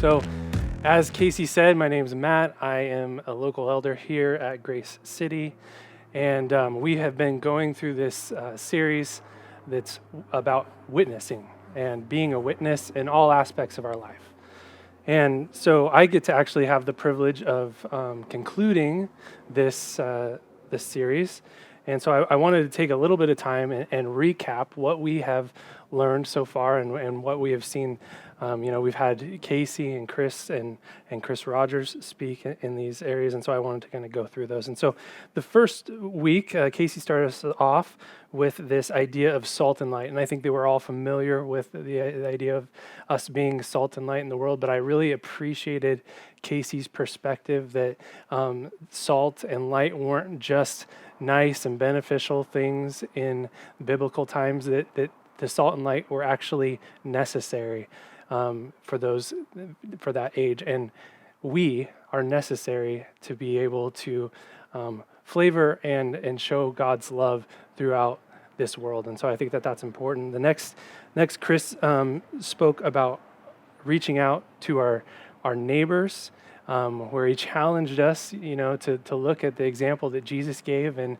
So, as Casey said, my name is Matt. I am a local elder here at Grace City, and we have been going through this series that's about witnessing and being a witness in all aspects of our life. And so, I get to actually have the privilege of concluding this series. And so, I wanted to take a little bit of time and recap what we have learned so far and what we have seen. We've had Casey and Chris and Chris Rogers speak in these areas, and so I wanted to kind of go through those. And so the first week, Casey started us off with this idea of salt and light, and I think they were all familiar with the idea of us being salt and light in the world, but I really appreciated Casey's perspective that salt and light weren't just nice and beneficial things in biblical times, that the salt and light were actually necessary for that age, and we are necessary to be able to flavor and show God's love throughout this world. And so I think that that's important. The next Chris spoke about reaching out to our neighbors, where he challenged us, to look at the example that Jesus gave and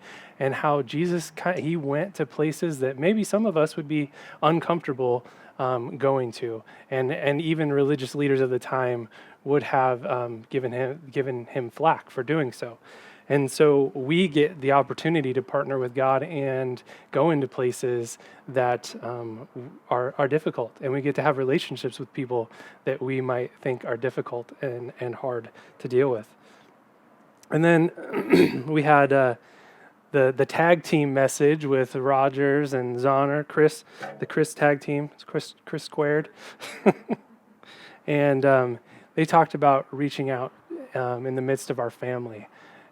how Jesus he went to places that maybe some of us would be uncomfortable going to, and even religious leaders of the time would have given him flack for doing so. And so we get the opportunity to partner with God and go into places that are difficult, and we get to have relationships with people that we might think are difficult and hard to deal with. And then we had the tag team message with Rogers and Zahner, the Chris tag team, Chris squared. And they talked about reaching out in the midst of our family,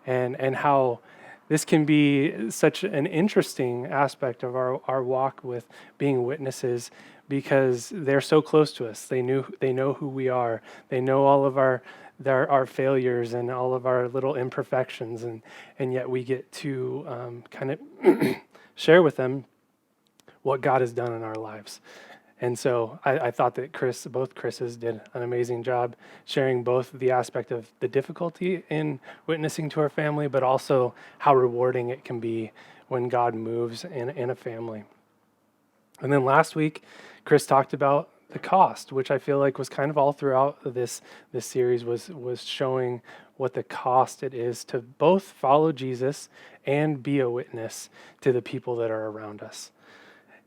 and how this can be such an interesting aspect of our walk with being witnesses, because they're so close to us. They know who we are. They know all of our failures and all of our little imperfections, and yet we get to kind of share with them what God has done in our lives. And so I thought that both Chris's did an amazing job sharing both the aspect of the difficulty in witnessing to our family, but also how rewarding it can be when God moves in a family. And then last week, Chris talked about the cost, which I feel like was kind of all throughout this series, was showing what the cost it is to both follow Jesus and be a witness to the people that are around us.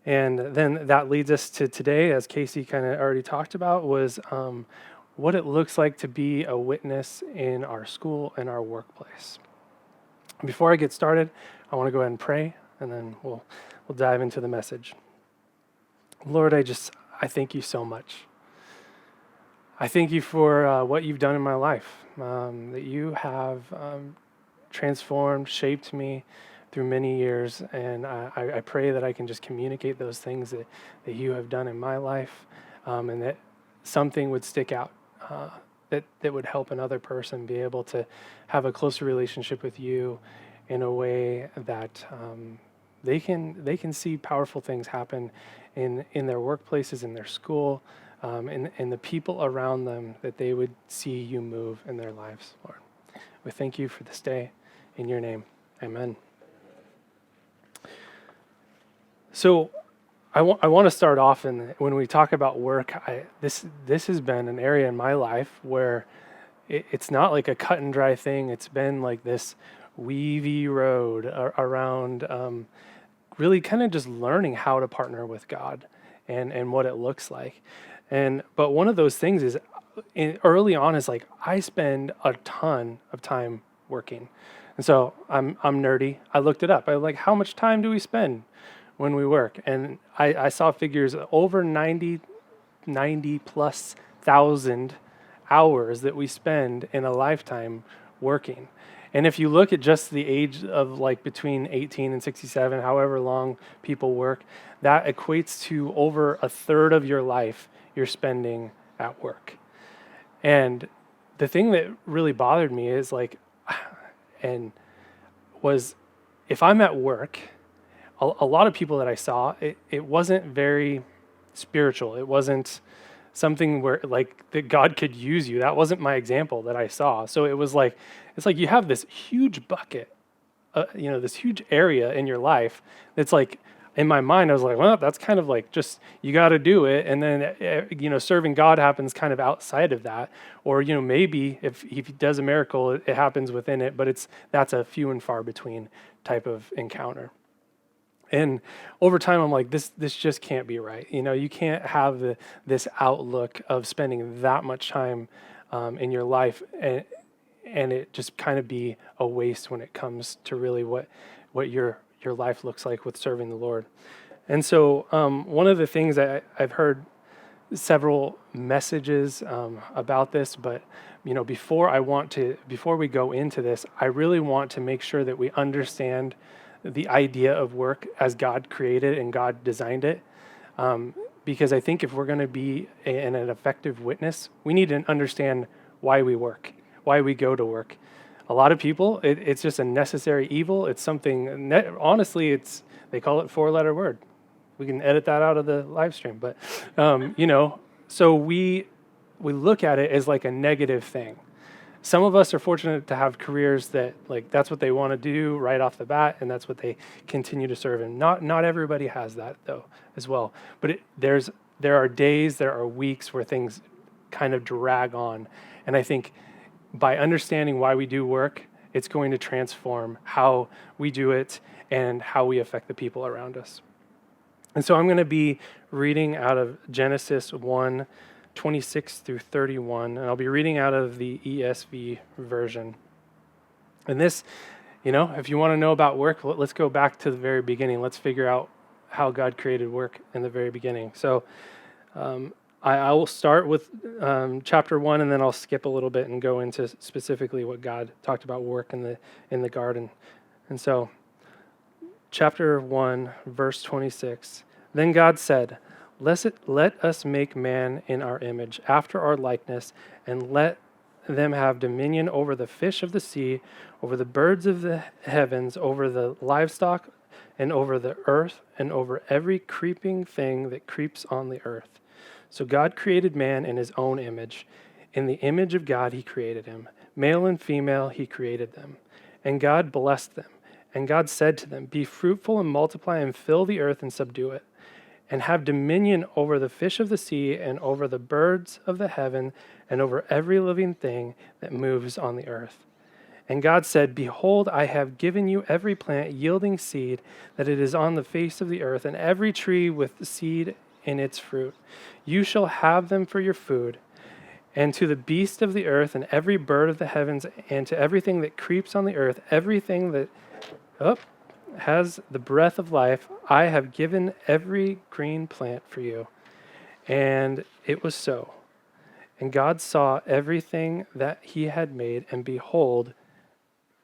And then that leads us to today, as Casey kind of already talked about, was what it looks like to be a witness in our school and our workplace. Before I get started, I want to go ahead and pray, and then we'll dive into the message. Lord, I thank you so much. I thank you for what you've done in my life, that you have transformed, shaped me through many years, and I pray that I can just communicate those things that you have done in my life, and that something would stick out, that would help another person be able to have a closer relationship with you in a way that they can see powerful things happen in their workplaces, in their school, in the people around them, that they would see you move in their lives, Lord. We thank you for this day. In your name, amen. So I want to start off, when we talk about work, this has been an area in my life where it's not like a cut and dry thing. It's been like this weavy road around really kind of just learning how to partner with God and what it looks like. But one of those things is early on is like I spend a ton of time working. And so I'm nerdy. I looked it up. I was like, how much time do we spend when we work? And I saw figures over 90 plus thousand hours that we spend in a lifetime working. And if you look at just the age of like between 18 and 67, however long people work, that equates to over a third of your life you're spending at work. And the thing that really bothered me is if I'm at work, a lot of people that I saw, it wasn't very spiritual. It wasn't something where like that God could use you. That wasn't my example that I saw. So it was like, it's like you have this huge bucket, this huge area in your life. That's like, in my mind, I was like, well, that's kind of like just, you got to do it. And then, serving God happens kind of outside of that. Or, maybe if he does a miracle, it happens within it, but that's a few and far between type of encounter. And over time, I'm like, this just can't be right. You can't have this outlook of spending that much time in your life and it just kind of be a waste when it comes to really what your life looks like with serving the Lord. And so one of the things I've heard several messages about this, but before we go into this, I really want to make sure that we understand the idea of work as God created and God designed it. Because I think if we're going to be an effective witness, we need to understand why we work, why we go to work. A lot of people, it's just a necessary evil. It's something, honestly, they call it 4-letter word. We can edit that out of the live stream. But, so we look at it as like a negative thing. Some of us are fortunate to have careers that like that's what they want to do right off the bat, and that's what they continue to serve in. Not everybody has that though as well. But there are days, there are weeks where things kind of drag on, and I think by understanding why we do work, it's going to transform how we do it and how we affect the people around us. And so I'm going to be reading out of Genesis 1:26 through 31, and I'll be reading out of the ESV version. And this, if you want to know about work, let's go back to the very beginning. Let's figure out how God created work in the very beginning. So I will start with chapter 1, and then I'll skip a little bit and go into specifically what God talked about work in the garden. And so chapter 1, verse 26, then God said, let us make man in our image, after our likeness, and let them have dominion over the fish of the sea, over the birds of the heavens, over the livestock, and over the earth, and over every creeping thing that creeps on the earth. So God created man in his own image. In the image of God he created him. Male and female he created them. And God blessed them. And God said to them, be fruitful and multiply and fill the earth and subdue it, and have dominion over the fish of the sea and over the birds of the heaven and over every living thing that moves on the earth. And God said, behold, I have given you every plant yielding seed that it is on the face of the earth, and every tree with seed in its fruit. You shall have them for your food. And to the beast of the earth and every bird of the heavens and to everything that creeps on the earth, everything that has the breath of life, I have given every green plant for you. And it was so. And God saw everything that he had made, and behold,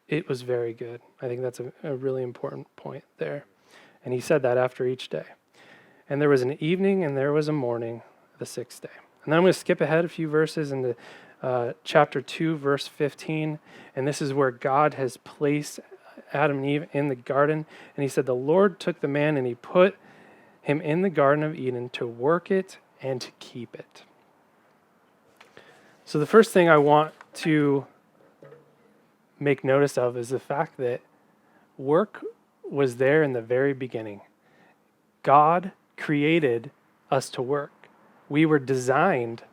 it was very good. I think that's a really important point there. And he said that after each day. And there was an evening and there was a morning, the 6th day. And then I'm going to skip ahead a few verses into chapter 2, verse 15. And this is where God has placed Adam and Eve in the garden. And he said, the Lord took the man and he put him in the Garden of Eden to work it and to keep it. So the first thing I want to make notice of is the fact that work was there in the very beginning. God created us to work. We were designed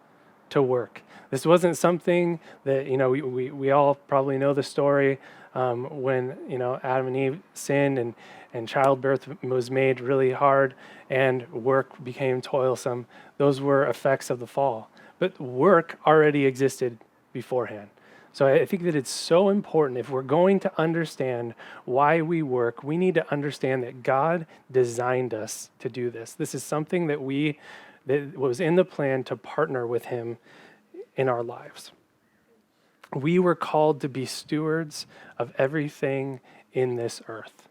to work. This wasn't something that, we all probably know the story when, Adam and Eve sinned and childbirth was made really hard and work became toilsome. Those were effects of the fall. But work already existed beforehand. So I think that it's so important, if we're going to understand why we work, we need to understand that God designed us to do this. This is something that was in the plan to partner with him in our lives. We were called to be stewards of everything in this earth.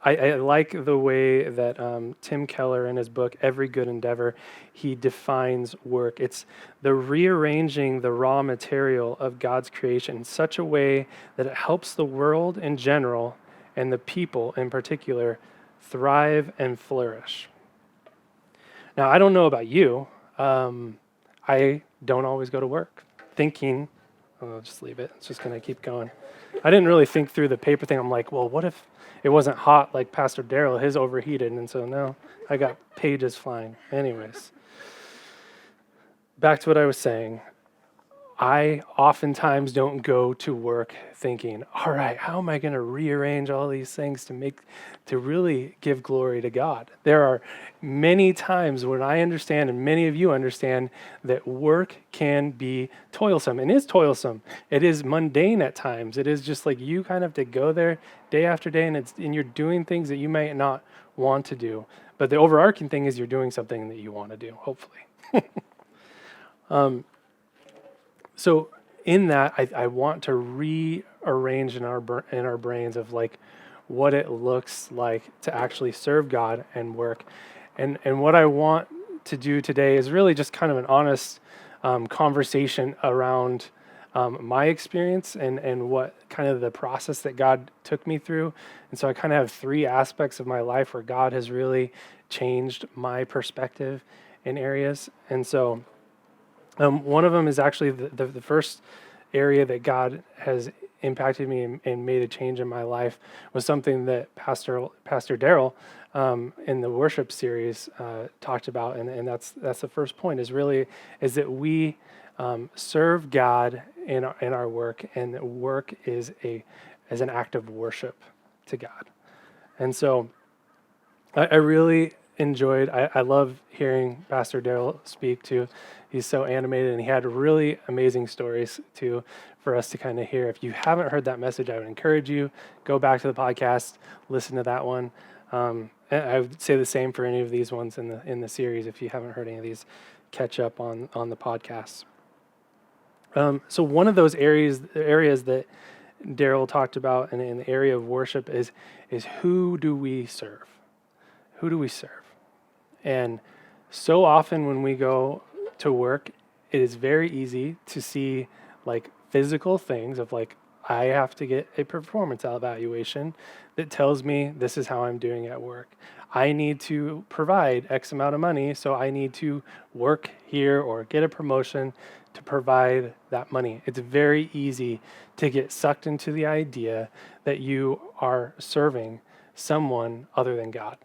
I like the way that Tim Keller, in his book, Every Good Endeavor, he defines work. It's the rearranging the raw material of God's creation in such a way that it helps the world in general and the people in particular thrive and flourish. Now, I don't know about you. I don't always go to work thinking, oh, I'll just leave it. It's just going to keep going. I didn't really think through the paper thing. I'm like, well, what if it wasn't hot like Pastor Daryl? His overheated. And so now I got pages flying. Anyways, back to what I was saying. I oftentimes don't go to work thinking, all right, how am I going to rearrange all these things to really give glory to God? There are many times when I understand, and many of you understand, that work can be toilsome, and is toilsome. It is mundane at times. It is just like you kind of have to go there day after day, and you're doing things that you might not want to do. But the overarching thing is you're doing something that you want to do, hopefully. So in that, I want to rearrange in our brains of like what it looks like to actually serve God and work. And what I want to do today is really just kind of an honest conversation around my experience and what kind of the process that God took me through. And so I kind of have three aspects of my life where God has really changed my perspective in areas. And so one of them is actually the first area that God has impacted me and made a change in my life was something that Pastor Daryl in the worship series talked about, and that's the first point is that we serve God in our work, and work is an act of worship to God. And so I really enjoyed, I love hearing Pastor Daryl speak too. He's so animated, and he had really amazing stories too for us to kind of hear. If you haven't heard that message, I would encourage you, go back to the podcast, listen to that one. And I would say the same for any of these ones in the series. If you haven't heard any of these, catch up on the podcast. So one of those areas that Daryl talked about in the area of worship is who do we serve? Who do we serve? And so often when we go to work, it is very easy to see like physical things of like, I have to get a performance evaluation that tells me this is how I'm doing at work. I need to provide X amount of money, so I need to work here or get a promotion to provide that money. It's very easy to get sucked into the idea that you are serving someone other than God.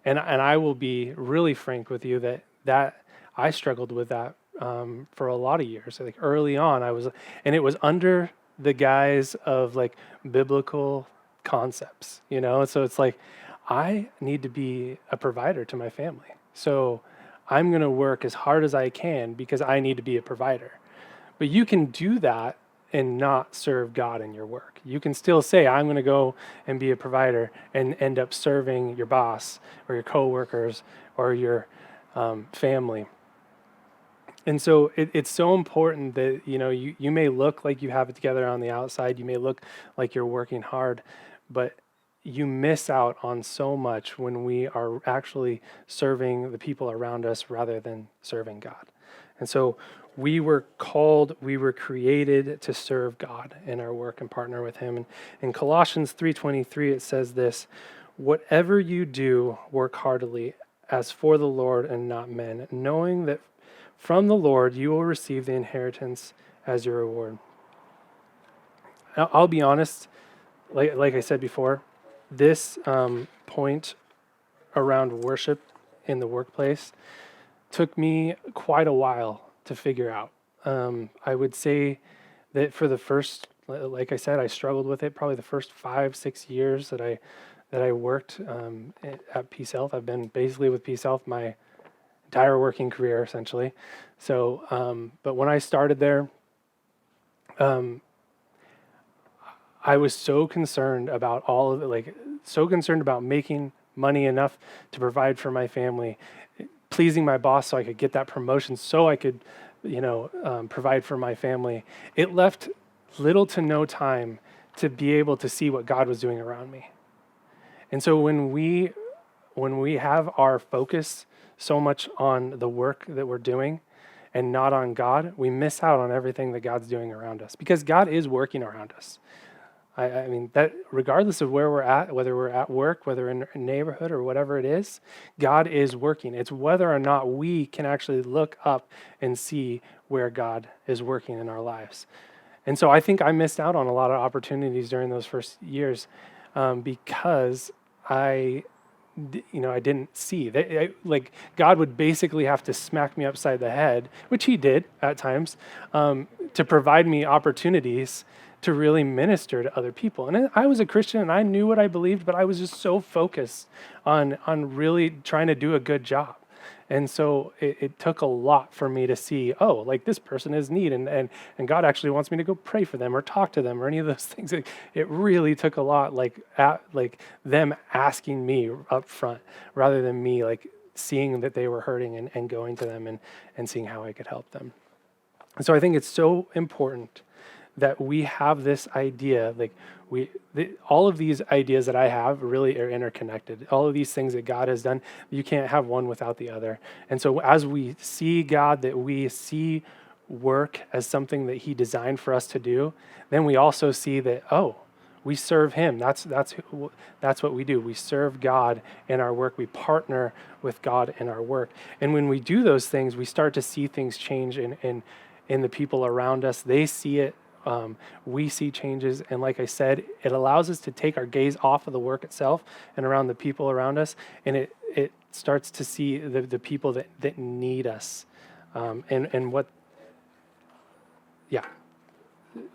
And I will be really frank with you that I struggled with that for a lot of years. Like early on, and it was under the guise of like biblical concepts, So it's like, I need to be a provider to my family. So I'm going to work as hard as I can because I need to be a provider. But you can do that and not serve God in your work. You can still say, I'm going to go and be a provider and end up serving your boss or your coworkers or your family. And so it's so important that, you may look like you have it together on the outside. You may look like you're working hard, but you miss out on so much when we are actually serving the people around us rather than serving God. And so we were created to serve God in our work and partner with him. And in Colossians 3:23, it says this, whatever you do, work heartily as for the Lord and not men, knowing that from the Lord you will receive the inheritance as your reward. Now, I'll be honest, like I said before, this point around worship in the workplace took me quite a while to figure out. I would say that for the first, like I said, I struggled with it probably the first 5-6 years that I worked at Peace Health. I've been basically with Peace Health my entire working career, essentially. So, but when I started there, I was so concerned about all of it, so concerned about making money enough to provide for my family, pleasing my boss so I could get that promotion, so I could, provide for my family. It left little to no time to be able to see what God was doing around me. And so when we have our focus so much on the work that we're doing and not on God, we miss out on everything that God's doing around us, because God is working around us. I mean, that regardless of where we're at, whether we're at work, whether in a neighborhood or whatever it is, God is working. It's whether or not we can actually look up and see where God is working in our lives. And so I think I missed out on a lot of opportunities during those first years because I didn't see that. Like God would basically have to smack me upside the head, which He did at times, to provide me opportunities to really minister to other people. And I was a Christian and I knew what I believed, but I was just so focused on really trying to do a good job. And so it took a lot for me to see, oh, like this person is need and God actually wants me to go pray for them or talk to them or any of those things. It really took a lot, like them asking me up front rather than me like seeing that they were hurting and going to them and seeing how I could help them. And so I think it's so important that we have this idea, like all of these ideas that I have really are interconnected. All of these things that God has done, you can't have one without the other. And so as we see God, that we see work as something that He designed for us to do, then we also see that, oh, we serve Him. That's what we do. We serve God in our work. We partner with God in our work. And when we do those things, we start to see things change in the people around us. They see it. We see changes, and like I said, it allows us to take our gaze off of the work itself and around the people around us, and it starts to see the people that need us, and what, yeah,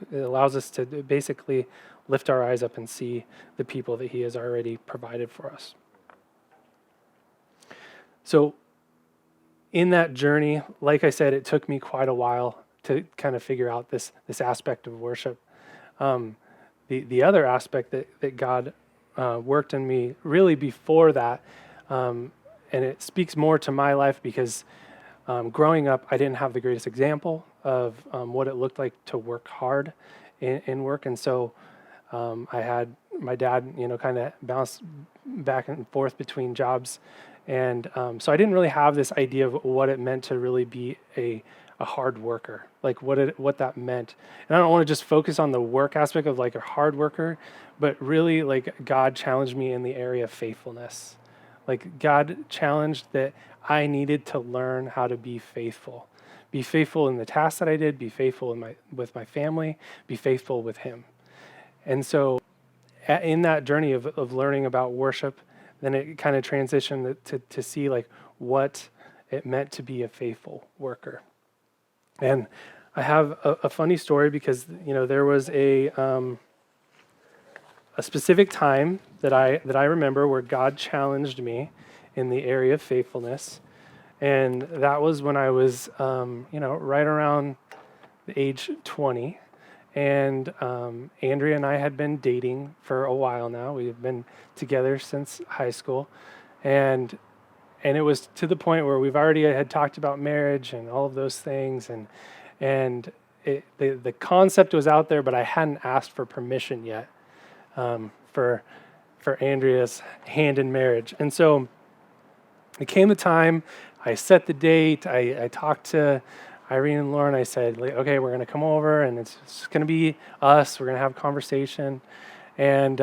it allows us to basically lift our eyes up and see the people that He has already provided for us. So in that journey, like I said, it took me quite a while to kind of figure out this aspect of worship. The other aspect that God worked in me really before that, and it speaks more to my life because growing up, I didn't have the greatest example of what it looked like to work hard in work. And so I had my dad, kind of bounce back and forth between jobs. And so I didn't really have this idea of what it meant to really be a hard worker, like what that meant. And I don't want to just focus on the work aspect of like a hard worker, but really like God challenged me in the area of faithfulness. Like God challenged that I needed to learn how to be faithful in the tasks that I did, be faithful with my family, be faithful with Him. And so in that journey of learning about worship, then it kind of transitioned to see like what it meant to be a faithful worker. And I have a funny story because there was a specific time that I remember where God challenged me in the area of faithfulness, and that was when I was right around the age 20, and Andrea and I had been dating for a while now. We've been together since high school, and it was to the point where we've already had talked about marriage and all of those things, and the concept was out there, but I hadn't asked for permission yet for Andrea's hand in marriage. And so it came the time. I set the date. I talked to Irene and Lauren. I said, like, okay, we're going to come over, and it's going to be us. We're going to have a conversation. And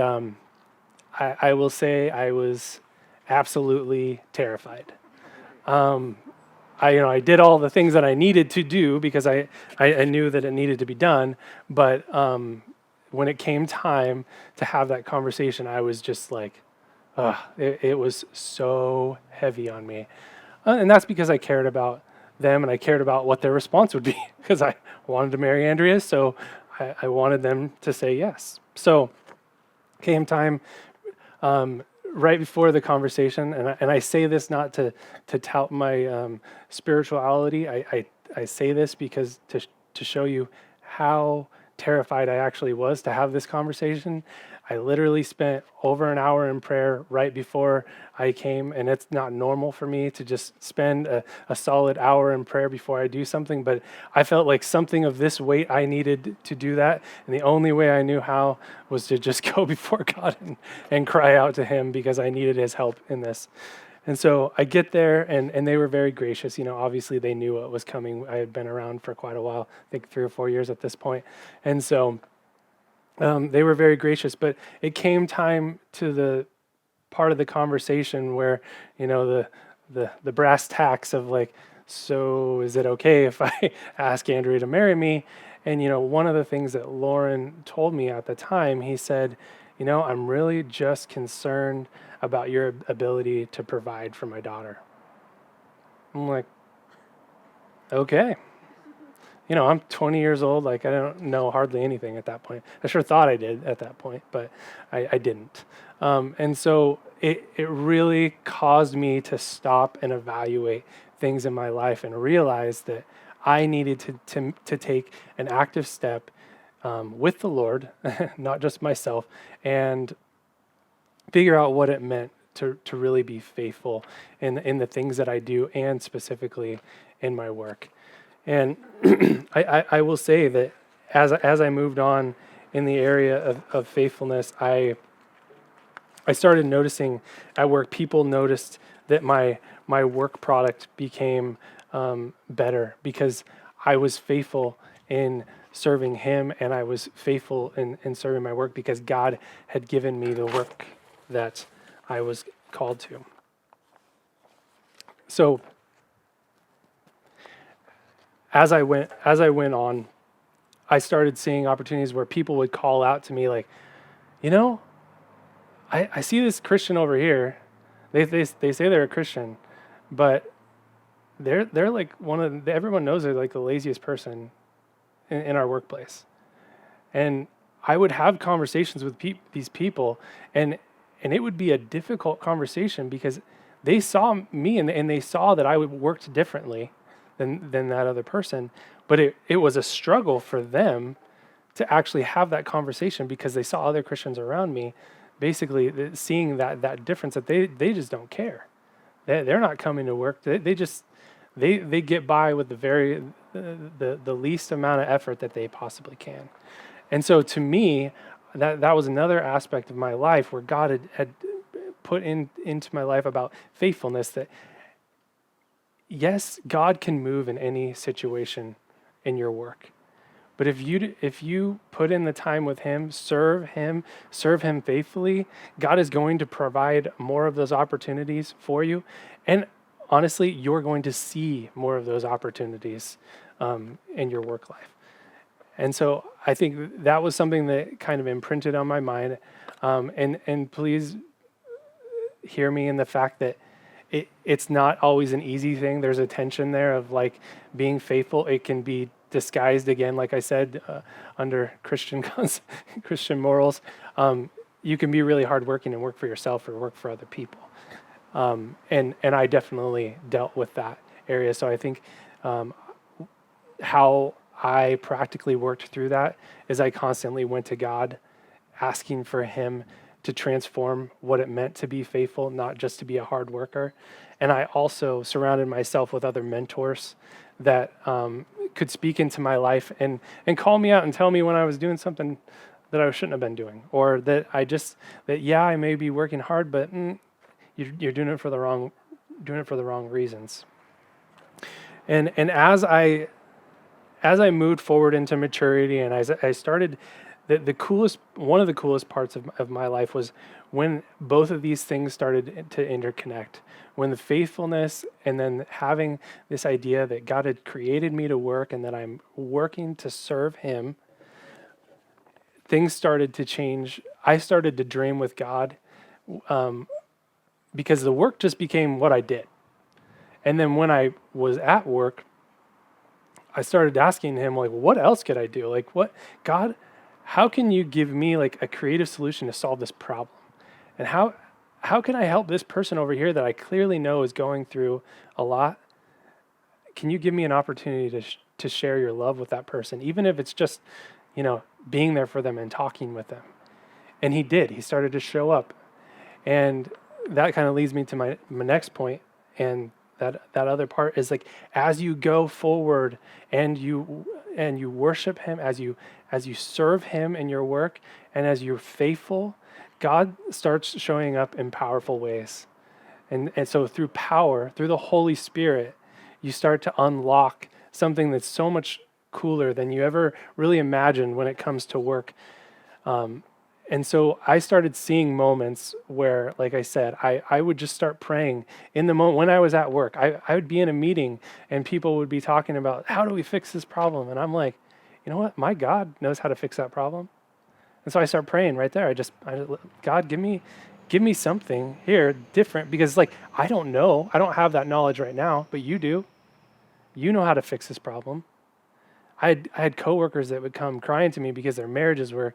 I will say I was absolutely terrified. I did all the things that I needed to do because I knew that it needed to be done. But when it came time to have that conversation, I was just like, it was so heavy on me. And that's because I cared about them and I cared about what their response would be because I wanted to marry Andrea. So I wanted them to say yes. So came time right before the conversation, and I say this not to tout my spirituality. I say this because to show you how terrified I actually was to have this conversation. I literally spent over an hour in prayer right before I came, and it's not normal for me to just spend a solid hour in prayer before I do something, but I felt like something of this weight I needed to do that, and the only way I knew how was to just go before God and cry out to Him because I needed His help in this. And so I get there, and they were very gracious. Obviously they knew what was coming. I had been around for quite a while, I think 3 or 4 years at this point. And so They were very gracious, but it came time to the part of the conversation where, the brass tacks of like, so is it okay if I ask Andrea to marry me? And, one of the things that Lauren told me at the time, he said, I'm really just concerned about your ability to provide for my daughter. I'm like, okay. I'm 20 years old. Like, I don't know hardly anything at that point. I sure thought I did at that point, but I didn't. And so it really caused me to stop and evaluate things in my life and realize that I needed to take an active step with the Lord, not just myself, and figure out what it meant to really be faithful in the things that I do and specifically in my work. And I will say that as I moved on in the area of faithfulness, I started noticing at work, people noticed that my work product became better because I was faithful in serving him, and I was faithful in serving my work because God had given me the work that I was called to. So as I went on, I started seeing opportunities where people would call out to me like, I see this Christian over here. They say they're a Christian, but they're like everyone knows they're like the laziest person in our workplace. And I would have conversations with these people, and it would be a difficult conversation because they saw me and they saw that I worked differently than that other person. But it was a struggle for them to actually have that conversation because they saw other Christians around me basically seeing that difference, that they just don't care. They're not coming to work. They get by with the least amount of effort that they possibly can. And so to me, that was another aspect of my life where God had put into my life about faithfulness, that yes, God can move in any situation in your work. But if you put in the time with him, serve him faithfully, God is going to provide more of those opportunities for you. And honestly, you're going to see more of those opportunities in your work life. And so I think that was something that kind of imprinted on my mind. And please hear me in the fact that it's not always an easy thing. There's a tension there of like being faithful. It can be disguised, again, like I said, under Christian morals. You can be really hardworking and work for yourself or work for other people. And I definitely dealt with that area. So I think how I practically worked through that is I constantly went to God asking for him to transform what it meant to be faithful, not just to be a hard worker. And I also surrounded myself with other mentors that could speak into my life and call me out and tell me when I was doing something that I shouldn't have been doing, or that I may be working hard, but you're doing it for the wrong reasons. And as I moved forward into maturity, and as I started, one of the coolest parts of my life was when both of these things started to interconnect. When the faithfulness and then having this idea that God had created me to work and that I'm working to serve him, things started to change. I started to dream with God because the work just became what I did. And then when I was at work, I started asking him, like, what else could I do? Like, God, how can you give me like a creative solution to solve this problem? And how can I help this person over here that I clearly know is going through a lot? Can you give me an opportunity to share your love with that person, even if it's just, being there for them and talking with them? And he did. He started to show up. And that kind of leads me to my next point. And that other part is like, as you go forward and you worship him, as you serve him in your work, and as you're faithful, God starts showing up in powerful ways. And so through power, through the Holy Spirit, you start to unlock something that's so much cooler than you ever really imagined when it comes to work. And so I started seeing moments where, like I said, I would just start praying in the moment when I was at work. I would be in a meeting and people would be talking about, how do we fix this problem? And I'm like, you know what? My God knows how to fix that problem. And so I start praying right there. God, give me something here different, because like, I don't know. I don't have that knowledge right now, but you do. You know how to fix this problem. I had coworkers that would come crying to me because their marriages were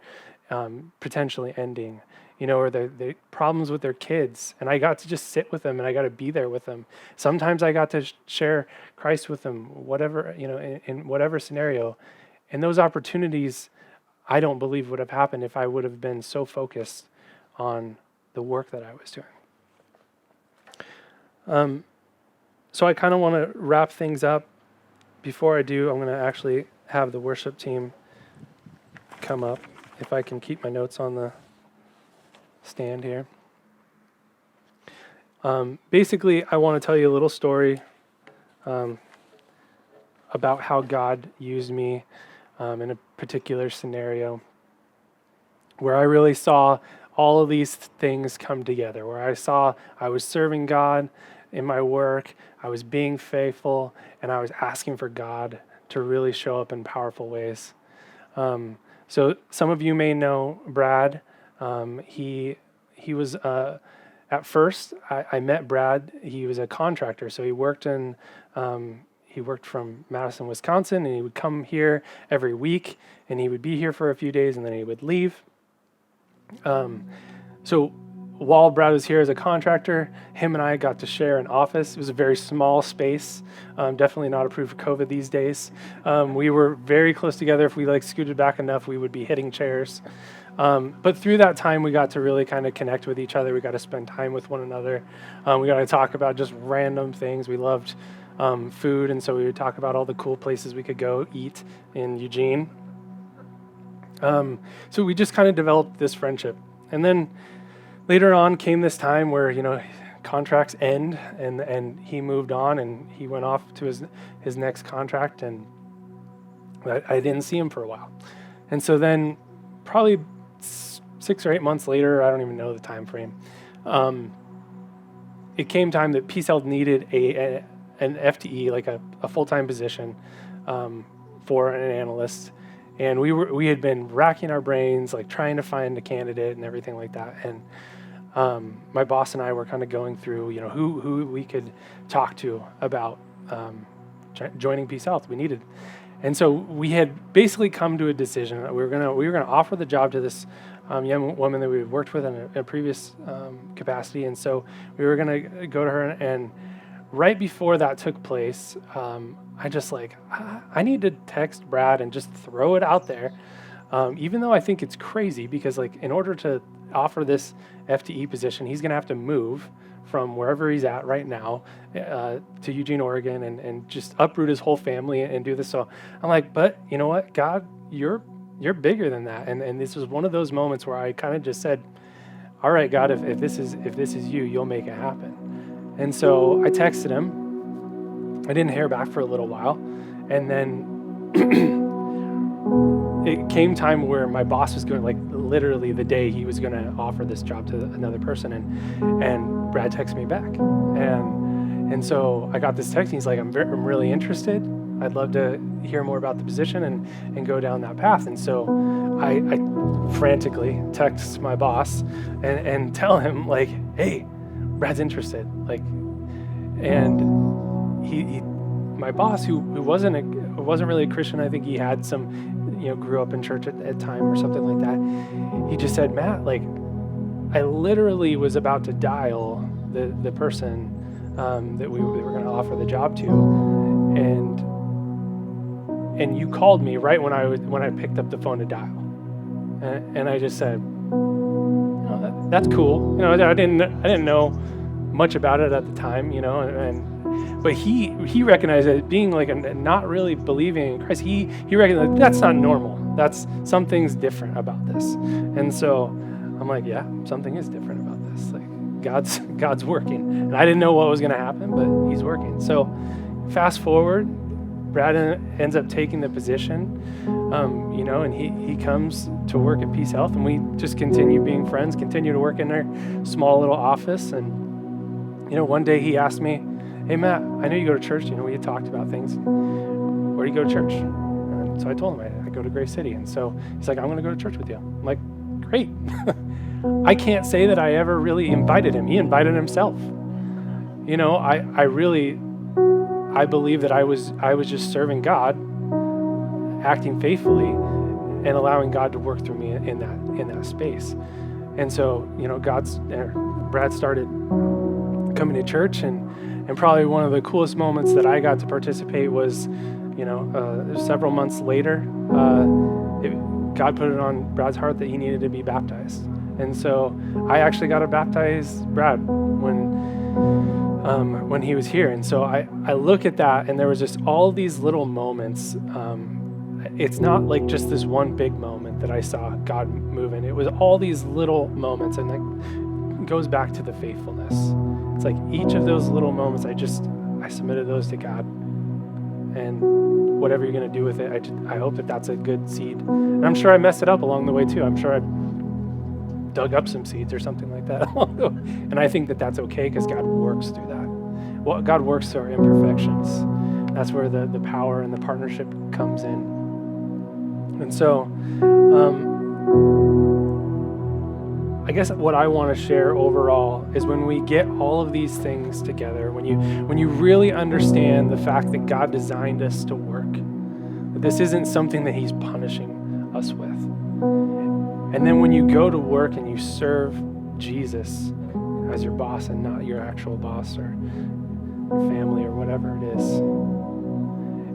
potentially ending, or the problems with their kids. And I got to just sit with them and I got to be there with them. Sometimes I got to share Christ with them, whatever, in whatever scenario. And those opportunities, I don't believe would have happened if I would have been so focused on the work that I was doing. So I kind of want to wrap things up. Before I do, I'm going to actually have the worship team come up, if I can keep my notes on the stand here. Basically, I want to tell you a little story about how God used me in a particular scenario where I really saw all of these things come together, where I saw I was serving God in my work, I was being faithful, and I was asking for God to really show up in powerful ways. So some of you may know Brad. He was, at first, I met Brad. He was a contractor, so he worked from Madison, Wisconsin, and he would come here every week, and he would be here for a few days, and then he would leave. So while Brad was here as a contractor, him and I got to share an office. It was a very small space, definitely not approved for COVID these days. We were very close together. If we scooted back enough, we would be hitting chairs. But through that time, we got to really kind of connect with each other. We got to spend time with one another. We got to talk about just random things. We loved food, and so we would talk about all the cool places we could go eat in Eugene. So we just kind of developed this friendship. And then later on came this time where, contracts end, and he moved on and he went off to his next contract, and I didn't see him for a while. And so then probably 6 or 8 months later, I don't even know the time frame, it came time that PeaceHealth needed an FTE, like a full-time position for an analyst. And we had been racking our brains, trying to find a candidate and everything like that. And my boss and I were kind of going through, who we could talk to about joining PeaceHealth. We needed, and so we had basically come to a decision. We were gonna offer the job to this young woman that we had worked with in a previous capacity, and so we were gonna go to her. And right before that took place, I need to text Brad and just throw it out there, even though I think it's crazy, because in order to offer this FTE position, he's going to have to move from wherever he's at right now to Eugene, Oregon, and just uproot his whole family and do this. So I'm like, but you know what, God, you're bigger than that. And this was one of those moments where I kind of just said, all right, God, if this is you, you'll make it happen. And so I texted him. I didn't hear back for a little while. And then it came time where my boss was going, literally the day he was going to offer this job to another person. And Brad texted me back. And so I got this text, and he's like, I'm really interested. I'd love to hear more about the position and go down that path. And so I frantically text my boss and tell him, hey, Brad's interested. And he my boss, who wasn't really a Christian, I think he had some, grew up in church at time or something like that. He just said, Matt, I literally was about to dial the person that we were going to offer the job to, and you called me right when I picked up the phone to dial, and I just said, that's cool. I didn't know much about it at the time, but he recognized that being not really believing in Christ, he recognized that's not normal. That's something's different about this. And so I'm like, yeah, something is different about this. God's working. And I didn't know what was going to happen, but he's working. So fast forward, Brad ends up taking the position. and he comes to work at Peace Health, and we just continue being friends, continue to work in our small little office. And, one day he asked me, "Hey, Matt, I know you go to church. We had talked about things. Where do you go to church?" And so I told him, I go to Grace City. And so he's like, "I'm going to go to church with you." I'm like, "Great." I can't say that I ever really invited him. He invited himself. I believe that I was just serving God, acting faithfully, and allowing God to work through me in that space. And so, Brad started coming to church, and probably one of the coolest moments that I got to participate was, several months later, God put it on Brad's heart that he needed to be baptized. And so I actually got to baptize Brad when he was here. And so I look at that, and there was just all these little moments. It's not like just this one big moment that I saw God moving. It was all these little moments, and that goes back to the faithfulness. It's like each of those little moments, I submitted those to God. And whatever you're going to do with it, I hope that that's a good seed. And I'm sure I messed it up along the way too. I'm sure I dug up some seeds or something like that along the way. And I think that that's okay, because God works through that. Well, God works through our imperfections. That's where the power and the partnership comes in. And so, I guess what I want to share overall is when we get all of these things together, when you really understand the fact that God designed us to work, that this isn't something that he's punishing us with. And then when you go to work and you serve Jesus as your boss and not your actual boss or your family or whatever it is,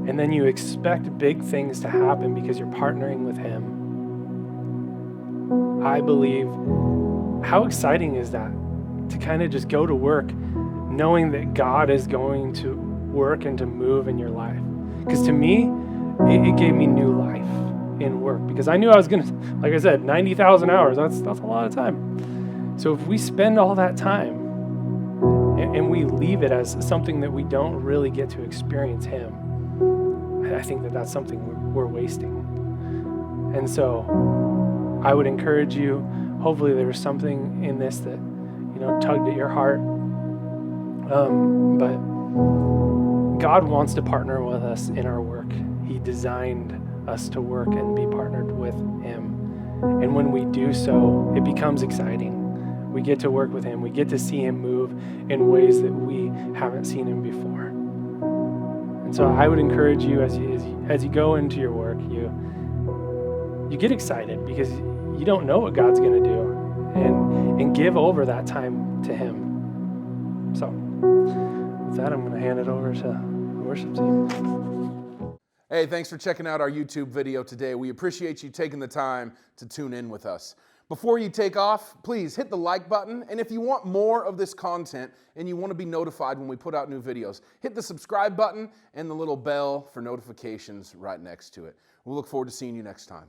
and then you expect big things to happen because you're partnering with him, I believe, how exciting is that to kind of just go to work knowing that God is going to work and to move in your life? Because to me, it gave me new life in work, because I knew I was going to, like I said, 90,000 hours, that's a lot of time. So if we spend all that time and we leave it as something that we don't really get to experience him, I think that that's something we're wasting. And so I would encourage you, hopefully there was something in this that, tugged at your heart. But God wants to partner with us in our work. He designed us to work and be partnered with him. And when we do so, it becomes exciting. We get to work with him. We get to see him move in ways that we haven't seen him before. And so I would encourage you as you go into your work, you get excited because you don't know what God's going to do, and give over that time to him. So with that, I'm going to hand it over to the worship team. Hey, thanks for checking out our YouTube video today. We appreciate you taking the time to tune in with us. Before you take off, please hit the like button. And if you want more of this content and you want to be notified when we put out new videos, hit the subscribe button and the little bell for notifications right next to it. We'll look forward to seeing you next time.